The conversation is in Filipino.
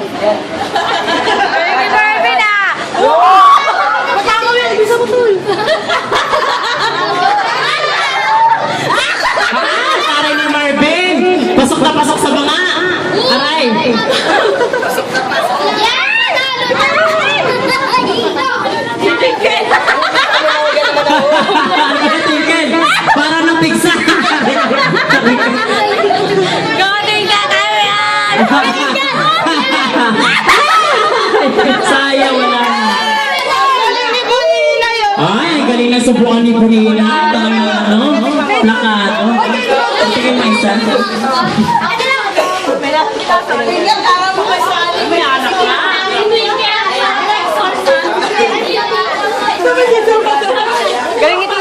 Baby Marvin ah! Matakaw yan, bisa mo to. Aray ni Marvin! Pasok na pasok sa banga! Aray! Tingin! Para nang pigsa! Galing ka kami yan! Sayang wala na. Galing ni Bunina yun! Ay, galing na subukan ni Bunina. Tama, ano? Plakado. Tingin mo isa. May anak na. Galing ito